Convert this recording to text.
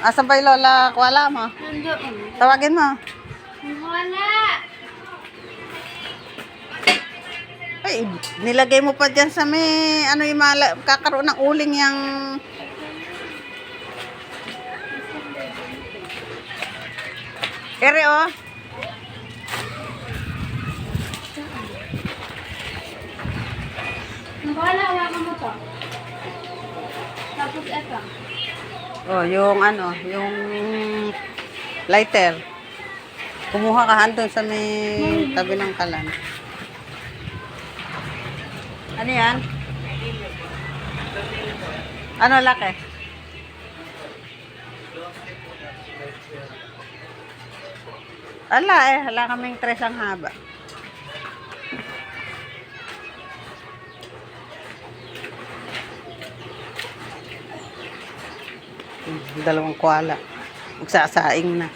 Asan ba yung lola kuwala mo? Nandoon. Tawagin mo. Wala. Ay, nilagay mo pa dyan sa may, ano yung kakaroon ng uling yung... Ere, oh. Wala, hawakan mo to. Tapos eto. Oh, yung ano, yung lighter. Kumuha ka handun sa may tabi ng kalan. Ano yan? Ano laki? Ala eh, hala kaming tres ang haba. Dalawang kuwala. Magsasaing na.